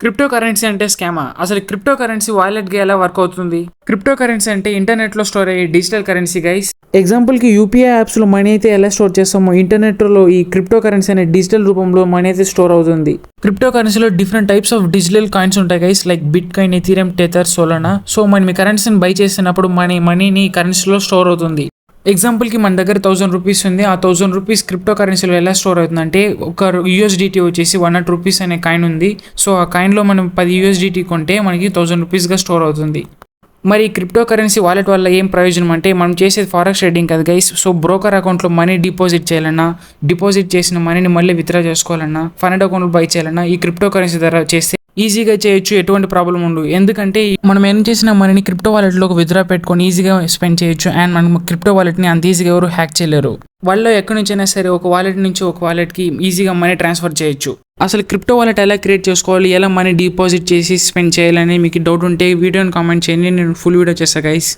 Crypto currency అంటే స్కామా? అసలు crypto currency వాలెట్గా ఎలా వర్క్ అవుతుంది? క్రిప్టో కరెన్సీ అంటే ఇంటర్నెట్లో స్టోర్ అయ్యే డిజిటల్ కరెన్సీ గైస్. ఎగ్జాంపుల్కి యూపీఐ యాప్స్లో మనీ అయితే ఎలా స్టోర్ చేస్తామో ఇంటర్నెట్లో ఈ క్రిప్టో కరెన్సీ అనే డిజిటల్ రూపంలో మనీ అయితే స్టోర్ అవుతుంది. క్రిప్టో కరెన్సీలో different types of digital coins ఉంటాయి guys, like bitcoin, Ethereum, tether, Solana. So మనం ఈ కరెన్సీని బై చేసినప్పుడు మనీని కరెన్సీలో స్టోర్ అవుతుంది. ఎగ్జాంపుల్కి మన దగ్గర 1000 రూపీస్ ఉంది. ఆ 1000 రూపీస్ క్రిప్టో కరెన్సీలో ఎలా స్టోర్ అవుతుందంటే, ఒక యూఎస్డిటీ వచ్చేసి 100 రూపీస్ అనే కాయిన్ ఉంది. సో ఆ కాయిన్లో మనం 10 యూఎస్డిటీ కొంటే మనకి 1000 రూపీస్గా స్టోర్ అవుతుంది. మరి క్రిప్టో కరెన్సీ వాలెట్ వల్ల ఏం ప్రయోజనం అంటే, మనం చేసేది ఫారెక్స్ ట్రేడింగ్ కదా గైస్. సో బ్రోకర్ అకౌంట్లో మనీ డిపాజిట్ చేయాలన్నా, డిపాజిట్ చేసిన మనీని మళ్ళీ విత్డ్రా చేసుకోవాలన్నా, ఫండ్ అకౌంట్లో బై చేయాలన్నా ఈ క్రిప్టో కరెన్సీ ద్వారా చేస్తే ఈజీగా చేయొచ్చు, ఎటువంటి ప్రాబ్లం ఉండదు. ఎందుకంటే మనం ఏం చేసిన మనీని క్రిప్టో వాలెట్లోకి విత్డ్రా పెట్టుకొని ఈజీగా స్పెండ్ చేయొచ్చు. అండ్ మనం క్రిప్టో వాలెట్ని అంత ఈజీగా ఎవరు హ్యాక్ చేయలేరు. వాళ్ళు ఎక్కడి నుంచైనా సరే ఒక వాలెట్ నుంచి ఒక వాలెట్కి ఈజీగా మనీ ట్రాన్స్ఫర్ చేయొచ్చు. అసలు క్రిప్టో వాలెట్ ఎలా క్రియేట్ చేసుకోవాలి, ఎలా మనీ డిపాజిట్ చేసి స్పెండ్ చేయాలని మీకు డౌట్ ఉంటే వీడియోని కామెంట్ చేయండి, నేను ఫుల్ వీడియో చేస్తాను గైస్.